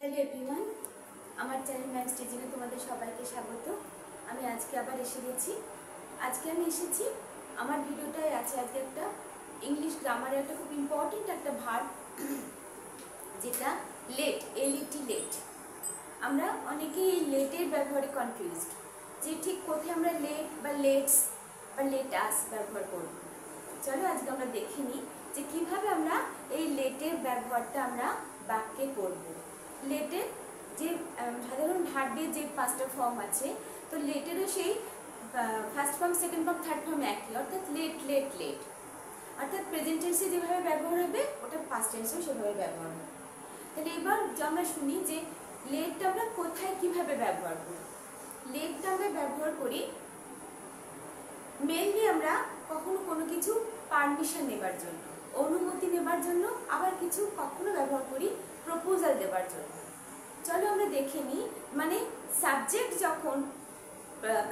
Hello everyone, আমার channel maths টিচিংয়ে তোমাদের সবাইকে স্বাগত। আমি আজকে আবার এসে গেছি। আমি এসেছি আমার ভিডিওটায় আছে আজকে একটা ইংলিশ গ্রামারের একটা খুব ইম্পর্টেন্ট একটা ভার্ব, যেটা লেট, এলইটি লেট। আমরা অনেকেই এই লেটের ব্যবহারে কনফিউজড, যে ঠিক কোথায় আমরা লেট বা লেটস বা লেটাস ব্যবহার করব। চলো আজকে আমরা দেখে নিই যে কিভাবে আমরা এই লেটের ব্যবহারটা আমরা বাক্যে করব। লেটের যে সাধারণ ভার্বের যে পাঁচটা ফর্ম আছে, তো লেটেরও সেই first form, second form, third form একই, অর্থাৎ লেট লেট লেট। অর্থাৎ প্রেজেন্ট টেন্সে যেভাবে ব্যবহার হবে ওটা পাস্ট টেন্সেও সেভাবে ব্যবহার হবে। তাহলে এবার আমরা শুনি যে লেটটা আমরা কোথায় কিভাবে ব্যবহার করি। লেটটা আমরা ব্যবহার করি মেইনলি আমরা কখনো কোনো কিছু পারমিশন নেবার জন্য, অনুমতি নেবার জন্য, আবার কিছু কখনো ব্যবহার করি প্রপোজাল দেবার জন্য। চলো আমরা দেখে নিই, মানে সাবজেক্ট যখন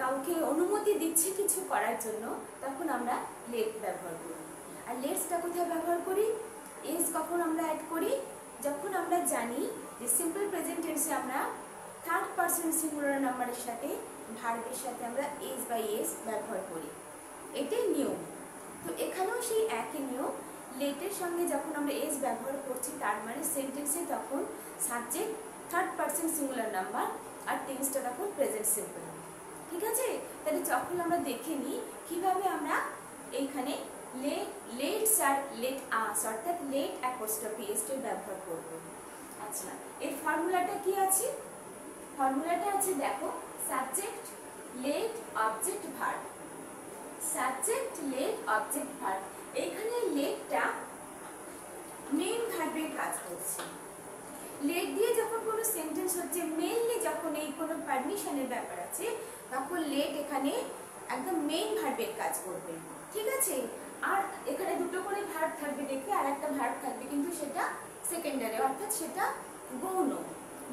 কাউকে অনুমতি দিচ্ছে কিছু করার জন্য, তখন আমরা লেট ব্যবহার করি। আর লেটসটা কোথায় ব্যবহার করি? এস কখন আমরা অ্যাড করি? যখন আমরা জানি যে সিম্পল প্রেজেন্ট টেন্সে আমরা থার্ড পারসন সিঙ্গুলার নাম্বারের সাথে ভার্বের সাথে আমরা এস বাই এস ব্যবহার করি, এটাই নিয়ম। তো এখানেও সেই একই নিয়ম। লেটের সঙ্গে যখন আমরা এস ব্যবহার করছি, তার মানে সেন্টেন্সে তখন subject third person singular number আর টেন্সটা তখন প্রেজেন্ট সিম্পল। ঠিক আছে? তাহলে যখন আমরা দেখে নিই কিভাবে আমরা এইখানে লেটস আর লেট আস, অর্থাৎ লেট অ্যাপোস্ট্রফি এস এর ব্যবহার করব। আচ্ছা, এর ফর্মুলাটা কি আছে? ফর্মুলাটা আছে, দেখো, subject let object verb. Subject let object verb. এইখানে লেটটা মেইন ভার্বের কাজ করছে। লেট দিয়ে যখন কোনো সেন্টেন্স হচ্ছে, মেইনলি যখন এই কোনো পারমিশনের ব্যাপার আছে, তখন লেট এখানে একদম মেইন ভার্বের কাজ করবে। ঠিক আছে? আর এখানে দুটো করে ভার্ব থাকবে, দেখবে, আর একটা ভার্ব থাকবে, কিন্তু সেটা সেকেন্ডারি, অর্থাৎ সেটা গৌণ।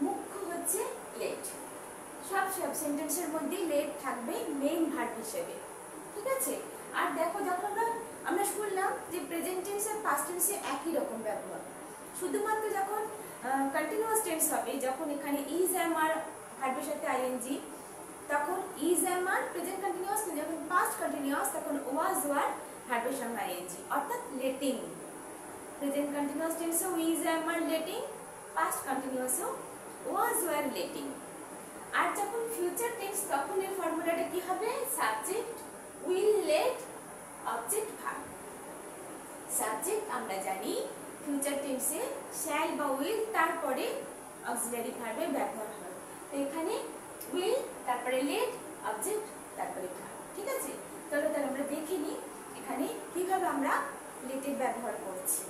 মুখ্য হচ্ছে লেট। সব সেন্টেন্সের মধ্যেই লেট থাকবে মেইন ভার্ব হিসেবে। ঠিক আছে? আর দেখো, যখন আমরা শুনলাম যে প্রেজেন্ট টেন্স আর পাস্ট টেন্সে একই রকম ব্যবহার, শুধুমাত্র যখন কন্টিনিউয়াস টেন্স হবে, যখন এখানে ইজ এম আর ভার্বের সাথে আইএনজি, তখন ইজ এম আর প্রেজেন্ট কন্টিনিউয়াস, যখন পাস্ট কন্টিনিউয়াস তখন ওয়াজ ওয়ার ভার্বের সঙ্গে আইএনজি, অর্থাৎ লেটিং। প্রেজেন্ট কন্টিনিউয়াস টেন্সেও ইজ এম আর লেটিং, পাস্ট কন্টিনিউয়াসেও ওয়াজ ওয়ার লেটিং। আর যখন ফিউচার টেন্স, তখন এর ফর্মুলাটা কি হবে? Subject will let object verb. Subject আমরা জানি ফিউচার টেন্সে শ্যাল বা উইল, তারপরে অক্সিলারি ভার্বের ব্যবহার হয়। তো এখানে উইল, তারপরে লেট, অবজেক্ট, তারপরে ভার্ব। ঠিক আছে? তাহলে আমরা দেখে নিই এখানে কিভাবে আমরা লেটের ব্যবহার করছি।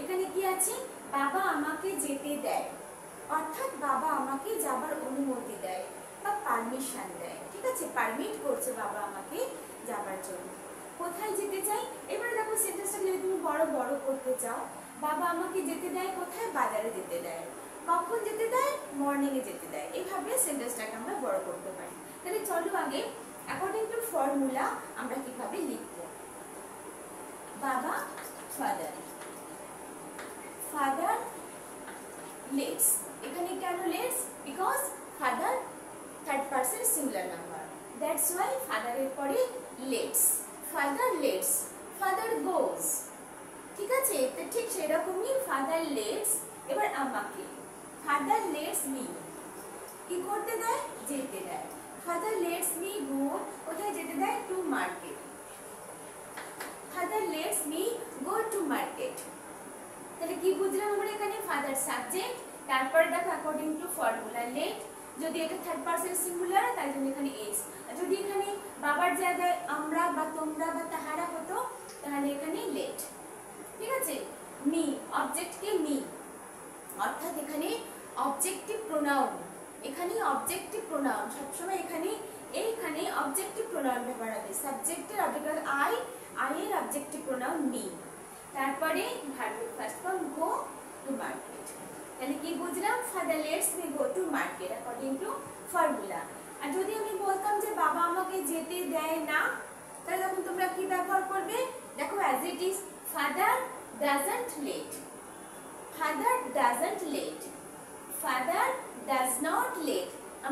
এখানে কি আছে? বাবা আমাকে যেতে দেয়, অর্থাৎ বাবা আমাকে যাবার অনুমতি দেয় বা পারমিশন দেয়। ঠিক আছে? পারমিট করছে বাবা আমাকে যাবার জন্য। কোথায় যেতে চাই? এবারে দেখো, সেন্টেন্সটা যদি তুমি বড় বড় করতে চাও, বাবা আমাকে যেতে দেয় কোথায়? বাজারে যেতে দেয়। কখন যেতে দেয়? মর্নিং এ যেতে দেয়। এইভাবে সেন্টেন্সটাকে আমরা বড় করতে পারি। তাহলে চলো আগে অ্যাকর্ডিং টু ফর্মুলা আমরা কিভাবে লিখব। বাবা, ফাদার, ফাদার লেটস। এখানে কেন lets? Because father third person singular number, that's why ফাদারের পরে lets. Father lets, father goes. ঠিক আছে? তো ঠিক সেরকমই ফাদার লেটস এবার আমাকে, ফাদার লেটস মি, কি করতে দেয়? যেতে দেয়। ফাদার লেটস মি গো, কোথায় যেতে দেয়? To market. Father lets me go to market. তাহলে কি বুঝলাম আমরা এখানে? ফাদার সাবজেক্ট, তারপরে দেখো অ্যাকর্ডিং টু ফর্মুলা লেট। যদি এটা থার্ড পারসন সিঙ্গুলার, তাই জন্য এখানে এস। আর যদি এখানে বাবার জায়গায় আমরা বা তোমরা বা তাহারা হতো, তাহলে এখানে লেট। ঠিক আছে? মি, অবজেক্টকে মি, অর্থাৎ এখানে অবজেক্টিভ প্রোনাউন। এখানে অবজেক্টিভ প্রোনাউন সবসময় এইখানে অবজেক্টিভ প্রোনাউন ব্যবহার হবে। সাবজেক্টের অবজেক্ট আই, আই এর অবজেক্টিভ প্রোনাউন মি, তারপরে ভার্বের first form go to market. তাহলে কি বুঝলাম? Father lets me go to market according to formula. আর যদি আমি বলতাম যে বাবা আমাকে যেতে দেয় না, তাহলে তখন তোমরা কি ব্যবহার করবে? দেখো, as it is, father doesn't let, father doesn't let, father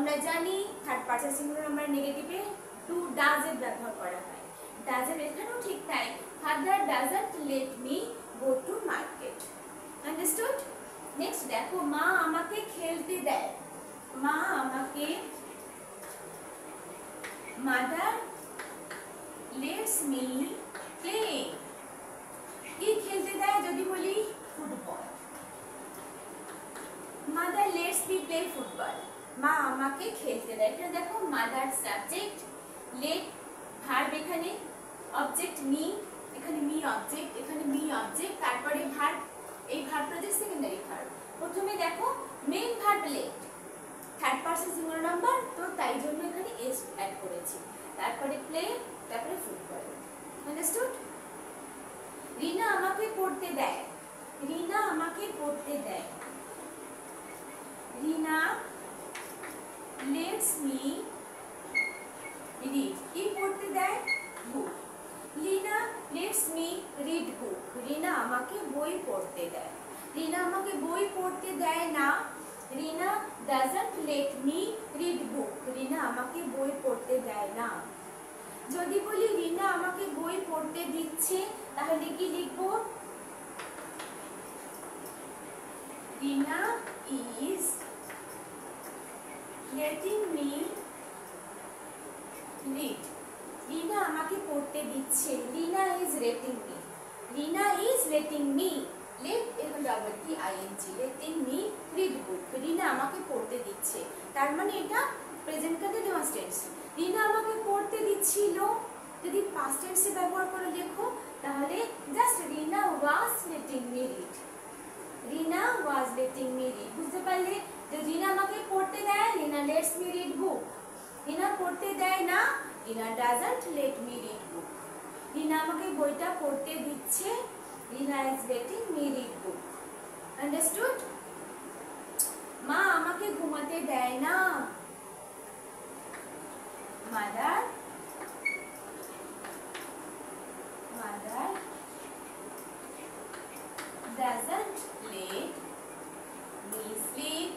আমরা জানি থার্ড পারসন সিঙ্গুলার নাম্বার নেগেটিভে টু ডাজ এর ব্যবহার করা হয়। ডাজ এর এখানেও ঠিক তাই, father doesn't let me go to market. Understood? Next দেখো, মা আমাকে খেলতে দেয়। মা আমাকে, মাদার লেটস মি প্লে। কি খেলতে দেয় যদি বলি? Football. Mother lets me play football. মা আমাকে খেলতে দেয়। এখানে দেখো মাদার সাবজেক্ট, লেট ভার্ব, এখানে অবজেক্ট মি, এখানে মি অবজেক্ট, এখানে মি অবজেক্ট, তারপরে ভার্ব। এই ভার্বটা যে সেকেন্ডারি ভার্ব। প্রথমে দেখো main verb let, third person singular number, তো তাই জন্য এখানে এস অ্যাড করেছি। তারপরে প্লে, তারপরে ফুটবল। আন্ডারস্টুড? রিনা আমাকে পড়তে দেয়। রিনা আমাকে পড়তে দেয়। Rina lets me read. কি পড়তে দেয়? বুক। রিনা lets me read book. Rina আমাকে বই পড়তে দেয়। রিনা আমাকে বই পড়তে দেয় না। Rina doesn't let me read book. Rina আমাকে বই পড়তে দেয় না। যদি বলি রিনা আমাকে বই পড়তে দিচ্ছে, তাহলে কি লিখবো? Rina is letting me read. Rina আমাকে পড়তে দিচ্ছে। Rina is letting me. Rina is letting me, let এখানে double T ING, letting me read book. Rina আমাকে পড়তে দিচ্ছে, তার মানে এটা প্রেজেন্ট কন্টিনিউয়াস টেন্স। রিনা আমাকে পড়তে দিচ্ছিল, যদি পাস্ট টেন্সে ব্যবহার করে লেখো তাহলে just Rina was letting me read. Rina was letting me read. বুঝতে পারলে যে রিনা আমাকে পড়তে দেয়, Rina lets me read book. Rina পড়তে দেয় না, Rina doesn't let me read book. Rina আমাকে বইটা পড়তে দিচ্ছে, Rina is letting me read book. Understood? মা আমাকে ঘুমাতে দেয় না। Mother doesn't let me sleep.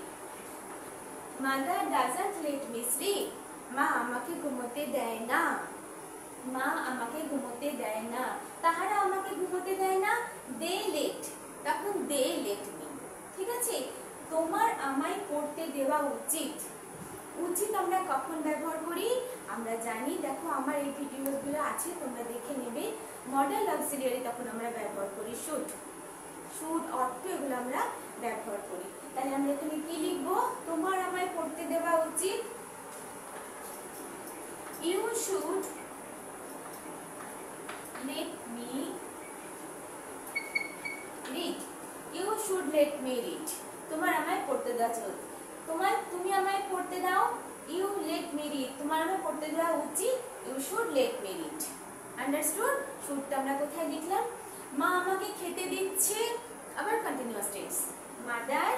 Mother doesn't let me sleep. মা আমাকে ঘুমোতে দেয় না। মা আমাকে ঘুমোতে দেয় না। তাহারা আমাকে ঘুমোতে দেয় না, they let, তখন they let me। ঠিক আছে? তোমার আমায় পড়তে দেওয়া উচিত। উচিত আমরা কখন ব্যবহার করি? আমরা জানি, দেখো আমার এই ভিডিওগুলো আছে, তোমরা দেখে নেবে। মডেল অক্সিলিয়ারি তখন আমরা ব্যবহার করি শুড। শুড অর্থ এগুলো আমরা ব্যবহার করি। তাহলে আমরা এখানে কি লিখবো? তোমার আমায় পড়তে দেওয়া উচিত। You should let me read. You should let me read. তোমার আমায় পড়তে দেওয়া উচিত। তুমি আমায় পড়তে দাও, ইউ লেট মি রিড। তোমার আমায় পড়তে দেওয়া উচিত, you should let me read. Understood? শুডটা আমরা কোথায় লিখলাম? মা আমাকে খেতে দিচ্ছে, আবার continuous tense. Mother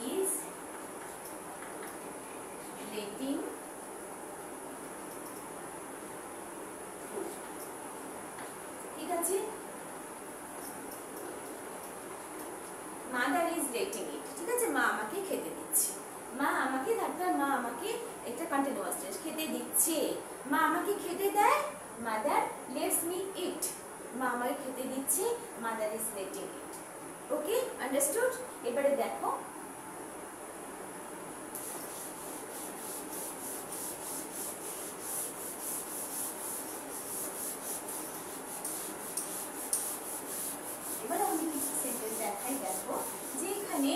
is letting, ঠিক আছে? মাদার ইজ লেটিং ইট, ঠিক আছে? মা আমাকে খেতে দিচ্ছে। মা আমাকে, তারপর মা আমাকে, এটা কন্টিনিউয়াস টেন্স, খেতে দিচ্ছে। মা আমাকে খেতে দেয়, মাদার লেটস মি ইট। মা আমাকে খেতে দিচ্ছে, mother is letting it. Okay, understood? এবারে দেখো এবার আমি কিছু সেন্টেন্স দেখাই। দেখো যে এখানে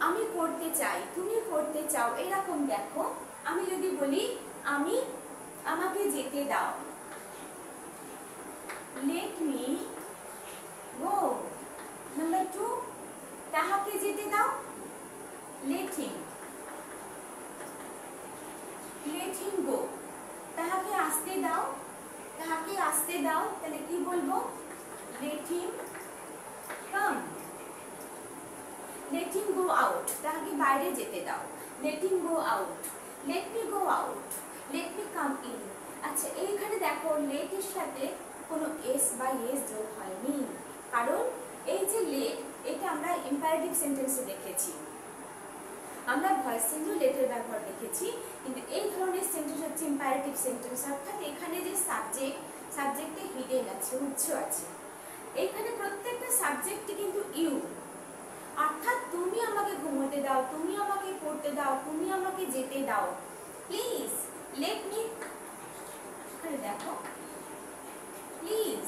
আমি করতে চাই, তুমি করতে চাও, এরকম। দেখো আমি যদি বলি আমি, আমাকে যেতে দাও, let me go। নাম্বার 2, তাহাকে যেতে দাও, let him go। তাহাকে আসতে দাও, তাহাকে আসতে দাও, তাহলে কি বলবো? let him come। let him go out, তাহাকে বাইরে যেতে দাও, let him go out। let me go out, let me come in। আচ্ছা, এইখানে দেখো let এর সাথে কোনো এস বা এস যোগ হয়নি, কারণ এই যে লেট, এটা আমরা ইম্পারেটিভ সেন্টেন্সে দেখেছি, আমরা ভয়েস চেঞ্জও লেটের ব্যবহার দেখেছি, কিন্তু এই ধরনের সেন্টেন্স হচ্ছে ইম্পারেটিভ সেন্টেন্স, অর্থাৎ এখানে যে সাবজেক্টে হিডেন আছে, উৎস আছে। এখানে প্রত্যেকটা সাবজেক্টে কিন্তু ইউ, অর্থাৎ তুমি আমাকে ঘুমোতে দাও, তুমি আমাকে পড়তে দাও, তুমি আমাকে যেতে দাও, প্লিজ লেট মি, এখানে দেখো please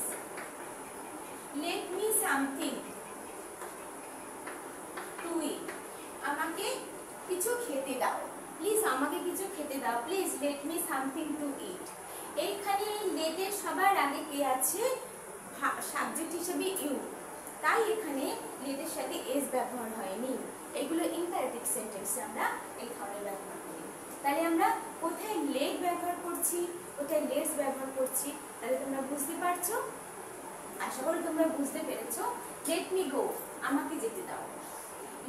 let me something to eat, আমাকে কিছু খেতে দাও, প্লিজ আমাকে কিছু খেতে দাও, please let me something to eat. এইখানে এই লেটের সবার আগে কে আছে? সাবজেক্ট হিসেবে ইউ, তাই এখানে লেটের সাথে এস ব্যবহার হয়নি। এগুলো ইম্পারেটিভ সেন্টেন্সে আমরা এই ধরনের ব্যবহার করি। তাহলে আমরা কোথায় লেট ব্যবহার করছি, কোথায় লেটস ব্যবহার করছি, তাহলে তোমরা বুঝতে পারছো? আশা করি তোমরা বুঝতে পেরেছো। লেট মি গো, আমাকে যেতে দাও।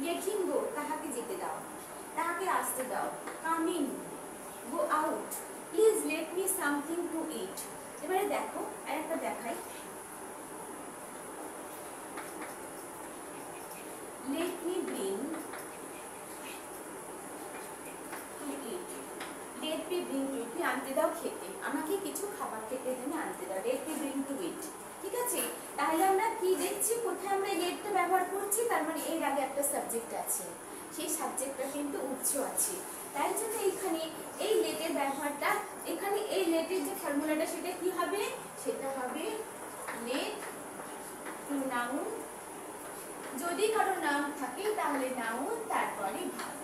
লেট হিম গো, তাহাকে যেতে দাও, তাহাকে আসতে দাও। Come in, go out, please let me something to eat. এবারে দেখো আরেকটা দেখাই, let me bring to eat, let me bring to eat, আনতে দাও খেতে, আমাকে কিছু খাবার খেতে জন্য আনতে দাও, let me bring to eat। ঠিক আছে, তাহলে আমরা কি দেখছি, কোথায় আমরা লেটটা ব্যবহার করছি, তার মানে এর আগে একটা সাবজেক্ট আছে, সেই সাবজেক্টটা কিন্তু উৎস আছে, তাই জন্য এখানে এই লেটের ব্যবহারটা, এখানে এই লেটের যে ফর্মুলাটা সেটা কি হবে, সেটা হবে লেট টু নাউন, যদি কারো নাম থাকে তাহলে নাউন, তারপরে ভার্ব।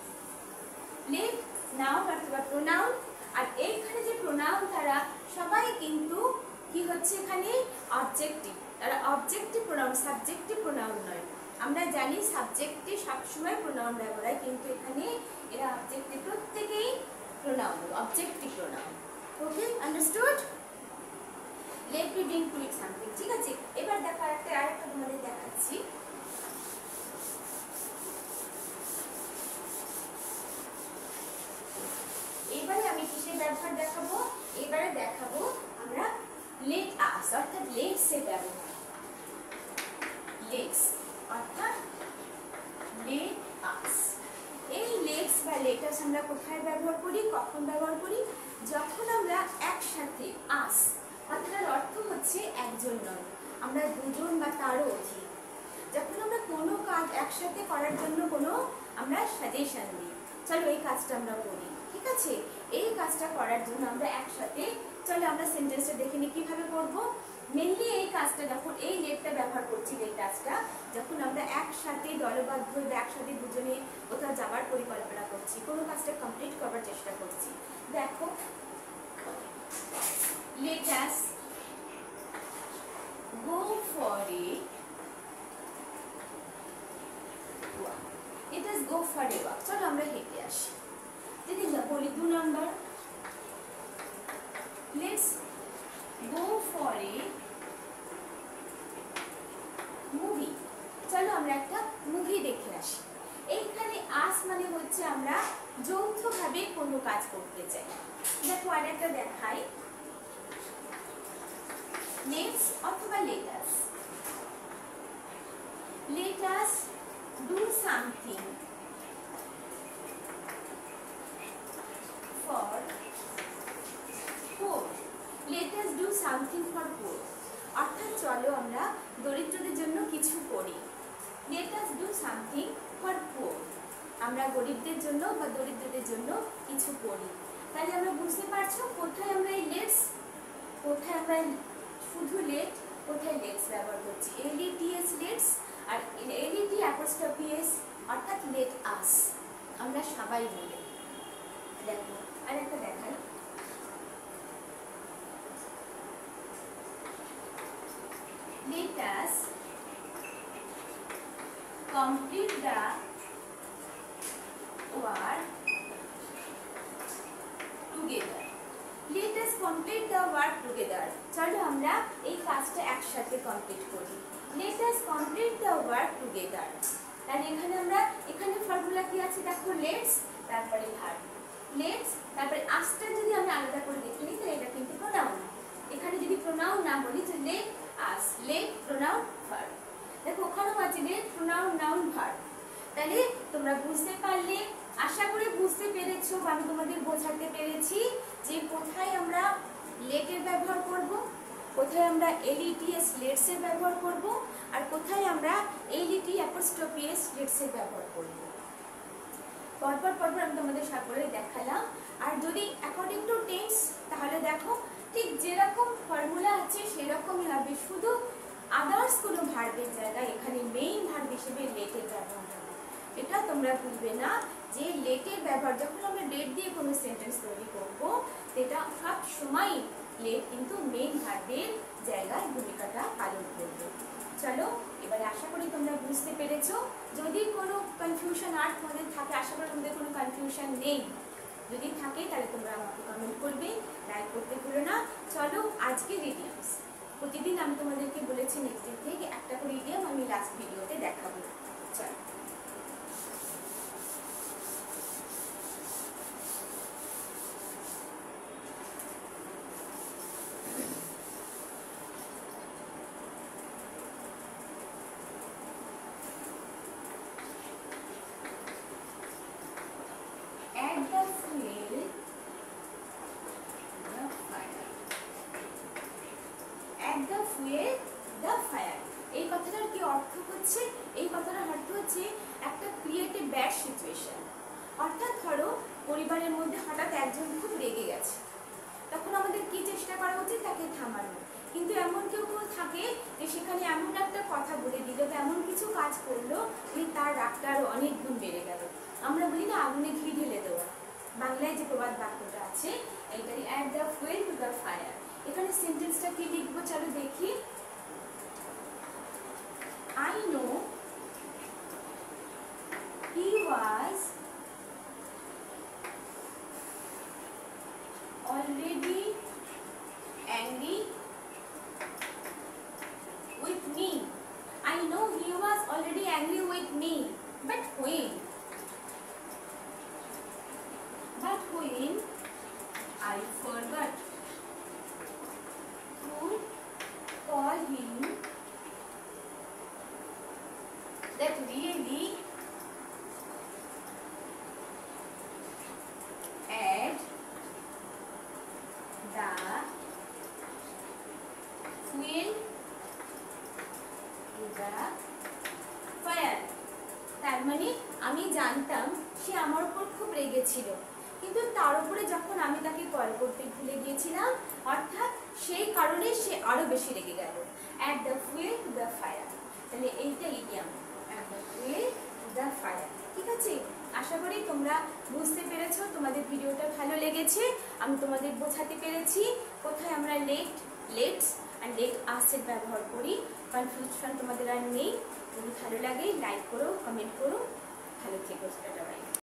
লেট নাউন অথবা প্রোনাউন, আর এইখানে যে প্রোনাউন তারা সবাই কিন্তু কি হচ্ছে, এখানে অবজেক্টিভ, তারা অবজেক্টিভ প্রোনাউন, সাবজেক্টিভ প্রোনাউন নয়। আমরা জানি সাবজেক্টে সবসময় প্রোনাউন ব্যবহার হয়, কিন্তু এখানে এরা অবজেক্টিভ, প্রত্যেকেই pronoun, objective pronoun. Okay, understood? Let me bring to it something. ঠিক আছে, এবার দেখো আরেকটা তোমাদের দেখাচ্ছি। এবারে আমি কিসের ব্যবহার দেখাবো, এবারে দেখাবো আমরা লেট আস অর্থাৎ লেটস এর ব্যবহার। লেটস অর্থাৎ লেট আস, এই লেটস বা লেটাস আমরা কোথায় ব্যবহার করি, কখন ব্যবহার করি, যখন আমরা একসাথে, আস অর্থাৎ অর্থ হচ্ছে একজন নয়, আমরা দুজন বা তারও অধিক, যখন আমরা কোনো কাজ একসাথে করার জন্য কোনো আমরা সাজেশন দিই, চলো এই কাজটা আমরা করি, ঠিক আছে, এই কাজটা করার জন্য আমরা একসাথে, চলো আমরা সেন্টেন্সটা দেখে নিই কিভাবে করব। মেনলি এই কাজটা যখন এই লেটটা ব্যবহার করছি, এই কাজটা যখন আমরা একসাথে দলবদ্ধ বা একসাথে দুজনে কোথাও যাবার পরিকল্পনা করছি, কোনো কাজটা কমপ্লিট করার চেষ্টা করছি। দেখো, let us go for a walk, let us go for a walk, চলো আমরা হেঁটে আসি। যদি বলি 2 নম্বর, let's go for a movie, চলো আমরা একটা মুভি দেখে আসি। এইখানে আস মানে হচ্ছে আমরা যৌথভাবে কোনো কাজ করতে চাই। দেখো আরেকটা দেখাই, লেটস অথবা let us, let us do something for poor, let us do something for poor, অর্থাৎ চলো আমরা দরিদ্রদের জন্য কিছু করি। let us do something for poor, আমরা গরিবদের জন্য বা দরিদ্রদের জন্য কিছু করি। তাহলে আমরা বুঝতে পারছো কোথায় আমরা এই লেটস, কোথায় আমরা শুধু লেট, কোথায় লেটস ব্যবহার করছি, LETS লেটস, আর LET অ্যাপোস্ট্রফি এস অর্থাৎ লেট আস, আমরা সবাই মিলে। দেখো আরেকটা দেখাই, let us complete the work together, let us complete the work together, চলো আমরা এই কাজটা একসাথে কমপ্লিট করি। let us complete the work together, তাহলে এখানে আমরা এখানে ফর্মুলা কি আছে দেখো, লেটস তারপরে ভার্ব, লেটস তারপরে আসটা যদি আমরা আলাদা করে দেখে নিই তাহলে এটা কিন্তু প্রোনাউন, এখানে যদি প্রোনাউন না বলি তো let us, let pronoun verb. দেখো ওখানেও আমাদের প্রোনাউন নাউন ভার্ব। তাহলে তোমরা বুঝতে পারলে, আশা করি বুঝতে পেরেছো বা আমি তোমাদের বোঝাতে পেরেছি যে কোথায় আমরা লেটের ব্যবহার করব, কোথায় আমরা এলইটিএস লেটস এর ব্যবহার করব, আর কোথায় আমরা এলইটি অ্যাপোস্ট্রফি এস লেটস এর ব্যবহার করব। পরপর আমি তোমাদের সাথে দেখালাম। আর যদি অ্যাকর্ডিং টু টেন্স, তাহলে দেখো ঠিক যেরকম ফর্মুলা আছে সেরকমই হবে, শুধু আদার্স কোনো ভার্বের জায়গায় এখানে মেইন ভার্ব হিসেবে লেটের ব্যবহার হবে। এটা তোমরা ভুলবে না যে লেটের ব্যবহার, যখন আমরা লেট দিয়ে কোনো সেন্টেন্স তৈরি করব, এটা সব সময় লেট কিন্তু মেইন ভার্বের জায়গায় ভূমিকাটা পালন করবে। চলো এবারে আশা করি তোমরা বুঝতে পেরেছো। যদি কোনো কনফিউশন আর তোমাদের থাকে, আশা করি তোমাদের কোনো কনফিউশন নেই, যদি থাকে তাহলে তোমরা আমাকে কমেন্ট করবে, লাইক করতে ভুলো না। চলো আজকে ইডিয়মস, প্রতিদিন আমি তোমাদেরকে বলেছি নেক্সট ডে থেকে একটা করে ইডিয়ম আমি লাস্ট ভিডিওতে দেখাবো। চলো add the fuel, the fire. Add the fuel, the fire. এই কথাটার কি অর্থ হচ্ছে? এই কথাটার অর্থ হচ্ছে একটা ক্রিয়েট এ ব্যাড সিচুয়েশন। অর্থাৎ ধরো পরিবারের মধ্যে হঠাৎ একজন খুব রেগে গেছে, তখন আমাদের কি চেষ্টা করা উচিত? তাকে থামানো। কিন্তু এমন কেউ থাকে যে সেখানে এমন একটা কথা বলে দিল বা এমন কিছু কাজ করলো যে তার রাগটা আরো অনেক গুণ বেড়ে গেল। আমরা বলি না আগুনে ঘি ঢেলে দেওয়া, বাংলায় যে প্রবাদ বাক্যটা আছে এইটাই, add the fuel to the fire. এখানে সেন্টেন্সটা কি লিখবো চলো দেখি। I know he was already angry with me. I know he was already angry with me. But when I forgot to call him, that really add the fuel to the fire. তার মানে আমি জানতাম সে আমার উপর খুব রেগেছিল, কিন্তু তার উপরে যখন আমি তাকে কল করতে ভুলে গিয়েছিলাম, অর্থাৎ সেই কারণে সে আরো বেশি রেগে গেল। Add the fuel to the fire, তাহলে এইটা idiom, add the fuel to the fire. ঠিক আছে, আশা করি তোমরা বুঝতে পেরেছো, তোমাদের ভিডিওটা ভালো লেগেছে, আমি তোমাদের বোঝাতে পেরেছি কোথায় আমরা লেটস আর লেট আসের ব্যবহার করি। কনফিউশন তোমাদের আর নেই। যদি ভালো লাগে লাইক করো, কমেন্ট করো, ভালো থেকো।